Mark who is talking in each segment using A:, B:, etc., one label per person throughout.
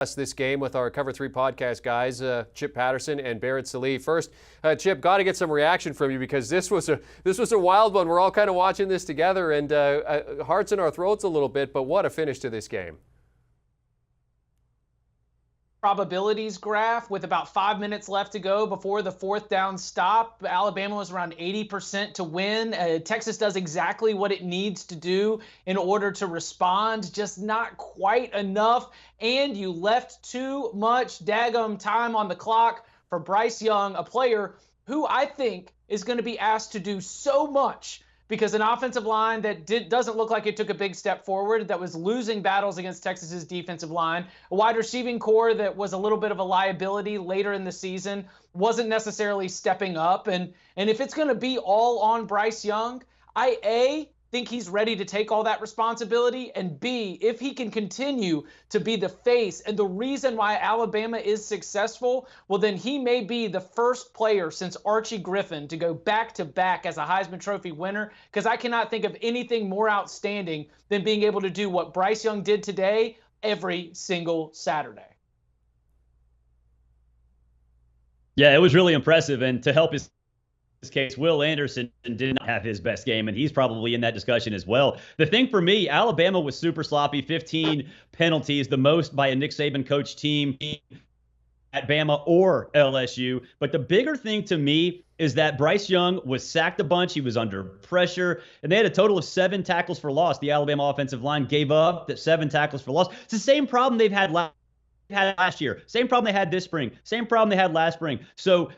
A: This game with our Cover 3 podcast guys, Chip Patterson and Barrett Sallee. First, Chip, got to get some reaction from you because this was a wild one. We're all kind of watching this together, and hearts in our throats a little bit. But what a finish to this game!
B: Probabilities graph with about 5 minutes left to go before the fourth down stop. Alabama was around 80% to win. Texas does exactly what it needs to do in order to respond, just not quite enough. And you left too much daggum time on the clock for Bryce Young, a player who I think is going to be asked to do so much, because an offensive line that doesn't look like it took a big step forward, that was losing battles against Texas's defensive line, a wide receiving core that was a little bit of a liability later in the season, wasn't necessarily stepping up. And if it's going to be all on Bryce Young, I think he's ready to take all that responsibility, and B, if he can continue to be the face and the reason why Alabama is successful, well, then he may be the first player since Archie Griffin to go back-to-back as a Heisman Trophy winner, because I cannot think of anything more outstanding than being able to do what Bryce Young did today every single Saturday.
C: Yeah, it was really impressive, and to help his case, Will Anderson did not have his best game, and he's probably in that discussion as well. The thing for me, Alabama was super sloppy, 15 penalties, the most by a Nick Saban coach team at Bama or LSU. But the bigger thing to me is that Bryce Young was sacked a bunch. He was under pressure, and they had a total of 7 tackles for loss. The Alabama offensive line gave up that 7 tackles for loss. It's the same problem they've had last year. Same problem they had this spring. Same problem they had last spring. So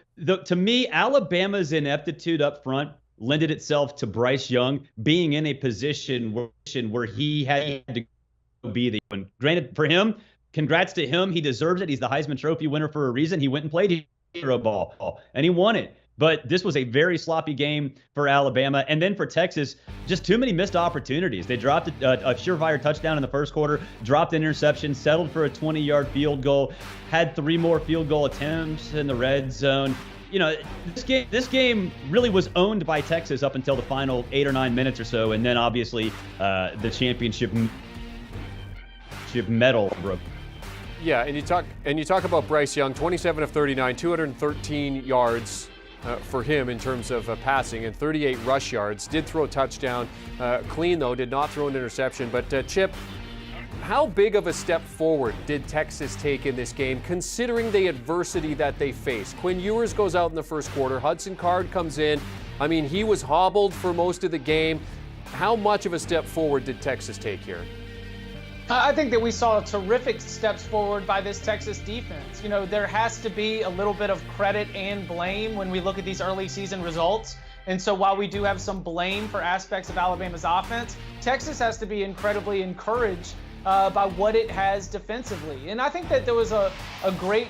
C: to me, Alabama's ineptitude up front lended itself to Bryce Young being in a position where he had to be the one. Granted, for him, congrats to him. He deserves it. He's the Heisman Trophy winner for a reason. He went and played hero ball, and he won it. But this was a very sloppy game for Alabama. And then for Texas, just too many missed opportunities. They dropped a surefire touchdown in the first quarter, dropped an interception, settled for a 20-yard field goal, had 3 more field goal attempts in the red zone. You know, this game really was owned by Texas up until the final 8 or 9 minutes or so. And then obviously the championship medal broke.
A: Yeah, and you talk about Bryce Young, 27 of 39, 213 yards. For him in terms of passing, and 38 rush yards. Did throw a touchdown clean, though, did not throw an interception. But Chip, how big of a step forward did Texas take in this game, considering the adversity that they faced? Quinn Ewers goes out in the first quarter. Hudson Card comes in. I mean, he was hobbled for most of the game. How much of a step forward did Texas take here?
B: I think that we saw terrific steps forward by this Texas defense. You know, there has to be a little bit of credit and blame when we look at these early season results. And so while we do have some blame for aspects of Alabama's offense, Texas has to be incredibly encouraged by what it has defensively. And I think that there was a great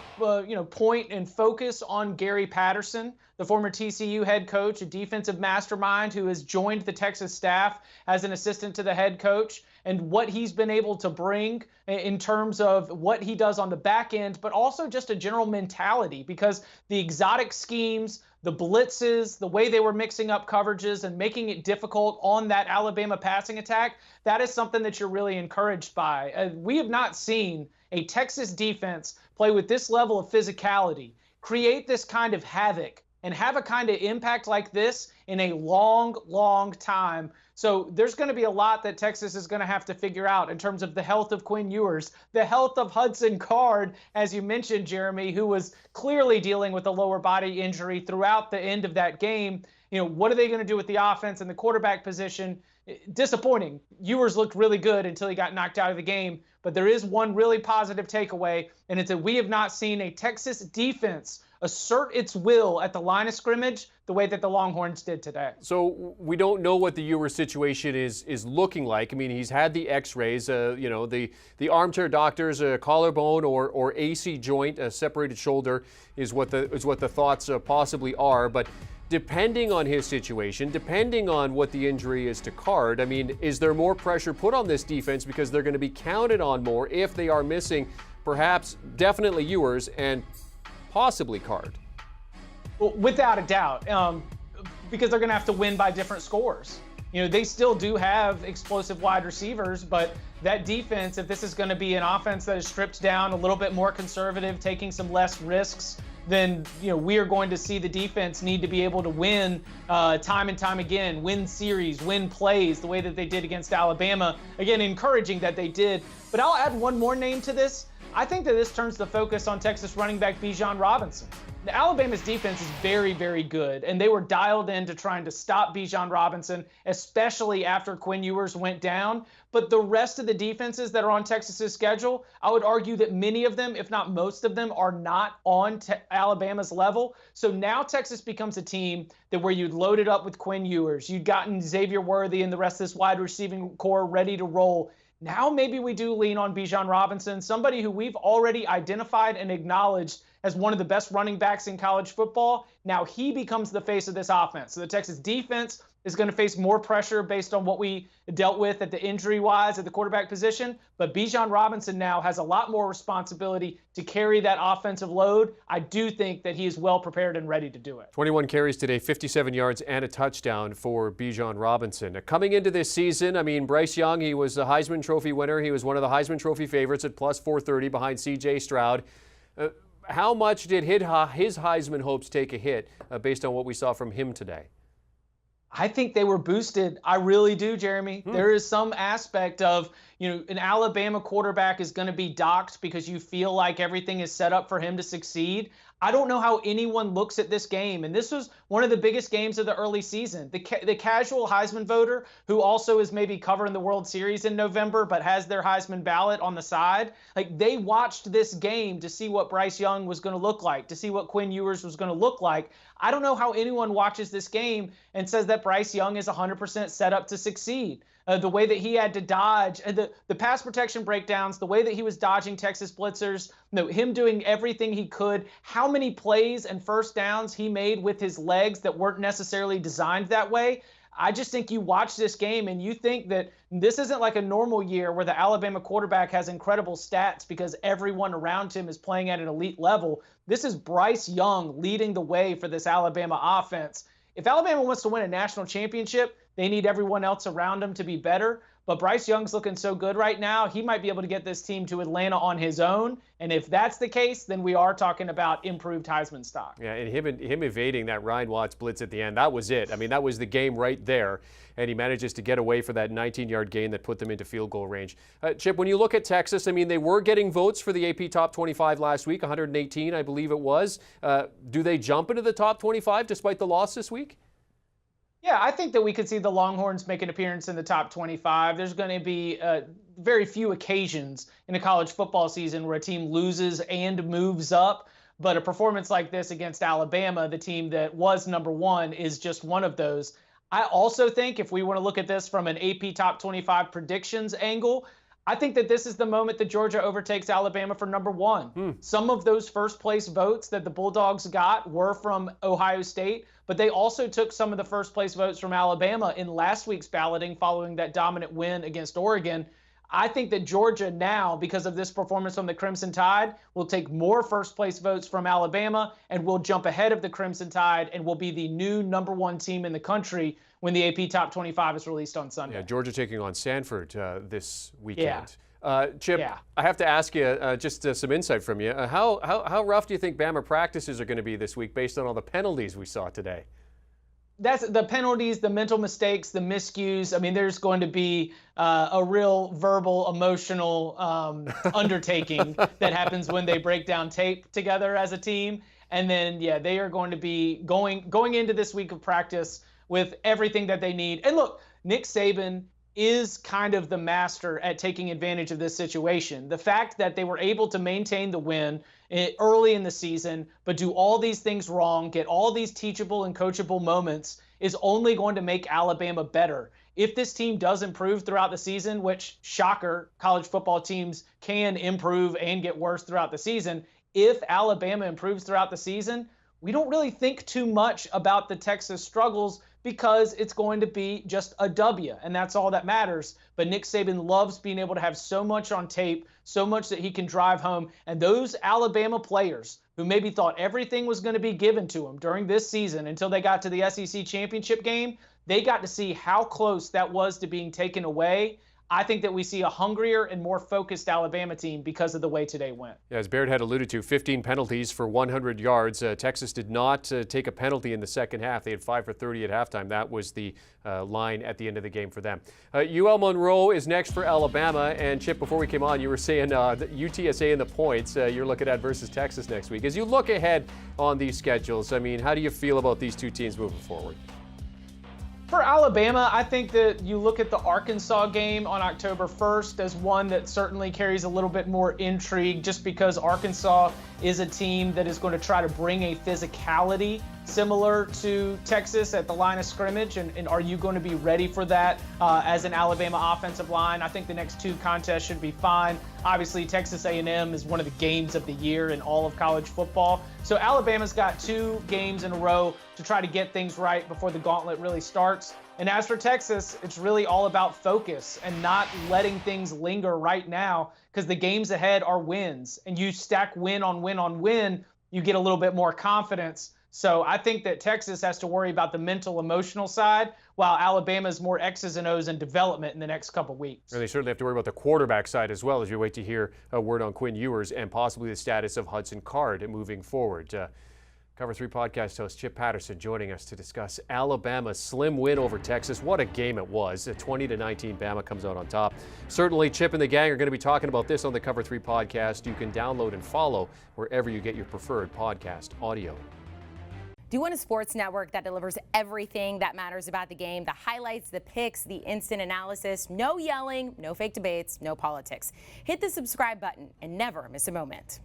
B: point and focus on Gary Patterson, the former TCU head coach, a defensive mastermind who has joined the Texas staff as an assistant to the head coach, and what he's been able to bring in terms of what he does on the back end, but also just a general mentality, because the exotic schemes, the blitzes, the way they were mixing up coverages and making it difficult on that Alabama passing attack, that is something that you're really encouraged by. We have not seen a Texas defense play with this level of physicality, create this kind of havoc, and have a kind of impact like this in a long, long time. So there's going to be a lot that Texas is going to have to figure out in terms of the health of Quinn Ewers, the health of Hudson Card, as you mentioned, Jeremy, who was clearly dealing with a lower body injury throughout the end of that game. You know, what are they going to do with the offense and the quarterback position? Disappointing. Ewers looked really good until he got knocked out of the game. But there is one really positive takeaway, and it's that we have not seen a Texas defense assert its will at the line of scrimmage the way that the Longhorns did today.
A: So we don't know what the Ewers situation is looking like. I mean, he's had the X-rays, the armchair doctors, collarbone or AC joint, a separated shoulder is what the thoughts possibly are. But depending on his situation, depending on what the injury is to Card, I mean, is there more pressure put on this defense because they're going to be counted on more if they are missing perhaps definitely Ewers and possibly Card?
B: Well, without a doubt, because they're going to have to win by different scores. They still do have explosive wide receivers, but that defense, if this is going to be an offense that is stripped down, a little bit more conservative, taking some less risks, then we are going to see the defense need to be able to win time and time again, win series, win plays the way that they did against Alabama. Again, encouraging that they did. But I'll add one more name to this. I think that this turns the focus on Texas running back Bijan Robinson. Alabama's defense is very, very good, and they were dialed in to trying to stop Bijan Robinson, especially after Quinn Ewers went down. But the rest of the defenses that are on Texas's schedule, I would argue that many of them, if not most of them, are not on Alabama's level. So now Texas becomes a team that where you'd loaded up with Quinn Ewers, you'd gotten Xavier Worthy and the rest of this wide receiving core ready to roll. Now maybe we do lean on Bijan Robinson, somebody who we've already identified and acknowledged as one of the best running backs in college football. Now he becomes the face of this offense. So the Texas defense is going to face more pressure based on what we dealt with at the injury-wise at the quarterback position. But Bijan Robinson now has a lot more responsibility to carry that offensive load. I do think that he is well prepared and ready to do it.
A: 21 carries today, 57 yards and a touchdown for Bijan Robinson. Coming into this season, Bryce Young, he was the Heisman Trophy winner. He was one of the Heisman Trophy favorites at plus 430 behind C.J. Stroud. How much did his Heisman hopes take a hit based on what we saw from him today?
B: I think they were boosted. I really do, Jeremy. There is some aspect of, an Alabama quarterback is going to be docked because you feel like everything is set up for him to succeed. I don't know how anyone looks at this game. And this was one of the biggest games of the early season. The casual Heisman voter who also is maybe covering the World Series in November but has their Heisman ballot on the side, they watched this game to see what Bryce Young was going to look like, to see what Quinn Ewers was going to look like. I don't know how anyone watches this game and says that Bryce Young is 100% set up to succeed. The way that he had to dodge, the pass protection breakdowns, the way that he was dodging Texas blitzers, him doing everything he could, how many plays and first downs he made with his legs that weren't necessarily designed that way. I just think you watch this game and you think that this isn't like a normal year where the Alabama quarterback has incredible stats because everyone around him is playing at an elite level. This is Bryce Young leading the way for this Alabama offense. If Alabama wants to win a national championship, they need everyone else around him to be better. But Bryce Young's looking so good right now, he might be able to get this team to Atlanta on his own. And if that's the case, then we are talking about improved Heisman stock.
A: Yeah, and him evading that Ryan Watts blitz at the end, that was it. That was the game right there. And he manages to get away for that 19-yard gain that put them into field goal range. Chip, when you look at Texas, they were getting votes for the AP Top 25 last week, 118, I believe it was. Do they jump into the top 25 despite the loss this week?
B: Yeah, I think that we could see the Longhorns make an appearance in the top 25. There's going to be very few occasions in a college football season where a team loses and moves up. But a performance like this against Alabama, the team that was number one, is just one of those. I also think if we want to look at this from an AP Top 25 predictions angle, I think that this is the moment that Georgia overtakes Alabama for number one. Some of those first place votes that the Bulldogs got were from Ohio State, but they also took some of the first place votes from Alabama in last week's balloting following that dominant win against Oregon. I think that Georgia now, because of this performance from the Crimson Tide, will take more first place votes from Alabama and will jump ahead of the Crimson Tide and will be the new number one team in the country when the AP Top 25 is released on Sunday.
A: Yeah, Georgia taking on Stanford this weekend. Chip,
B: Yeah.
A: I have to ask you just some insight from you. How rough do you think Bama practices are going to be this week based on all the penalties we saw today?
B: That's the penalties, the mental mistakes, the miscues. There's going to be a real verbal, emotional undertaking that happens when they break down tape together as a team. And then, they are going to be going into this week of practice with everything that they need. And look, Nick Saban is kind of the master at taking advantage of this situation. The fact that they were able to maintain the win early in the season, but do all these things wrong, get all these teachable and coachable moments, is only going to make Alabama better. If this team does improve throughout the season, which, shocker, college football teams can improve and get worse throughout the season, if Alabama improves throughout the season, we don't really think too much about the Texas struggles because it's going to be just a W, and that's all that matters. But Nick Saban loves being able to have so much on tape, so much that he can drive home. And those Alabama players who maybe thought everything was going to be given to them during this season until they got to the SEC championship game, they got to see how close that was to being taken away. I think that we see a hungrier and more focused Alabama team because of the way today went.
A: Yeah, as Barrett had alluded to, 15 penalties for 100 yards. Texas did not take a penalty in the second half. They had 5 for 30 at halftime. That was the line at the end of the game for them. UL Monroe is next for Alabama. And Chip, before we came on, you were saying the UTSA and the points you're looking at versus Texas next week. As you look ahead on these schedules, I mean, how do you feel about these two teams moving forward?
B: For Alabama, I think that you look at the Arkansas game on October 1st as one that certainly carries a little bit more intrigue, just because Arkansas is a team that is going to try to bring a physicality similar to Texas at the line of scrimmage. And are you going to be ready for that as an Alabama offensive line? I think the next two contests should be fine. Obviously, Texas A&M is one of the games of the year in all of college football. So Alabama's got 2 games in a row to try to get things right before the gauntlet really starts. And as for Texas, it's really all about focus and not letting things linger right now, because the games ahead are wins. And you stack win on win on win, you get a little bit more confidence. So I think that Texas has to worry about the mental, emotional side, while Alabama's more X's and O's and development in the next couple weeks.
A: And they certainly have to worry about the quarterback side as well, as you wait to hear a word on Quinn Ewers and possibly the status of Hudson Card moving forward. Cover 3 podcast host Chip Patterson joining us to discuss Alabama's slim win over Texas. What a game it was. 20-19, Bama comes out on top. Certainly, Chip and the gang are going to be talking about this on the Cover 3 podcast. You can download and follow wherever you get your preferred podcast audio.
D: Do you want a sports network that delivers everything that matters about the game? The highlights, the picks, the instant analysis, no yelling, no fake debates, no politics. Hit the subscribe button and never miss a moment.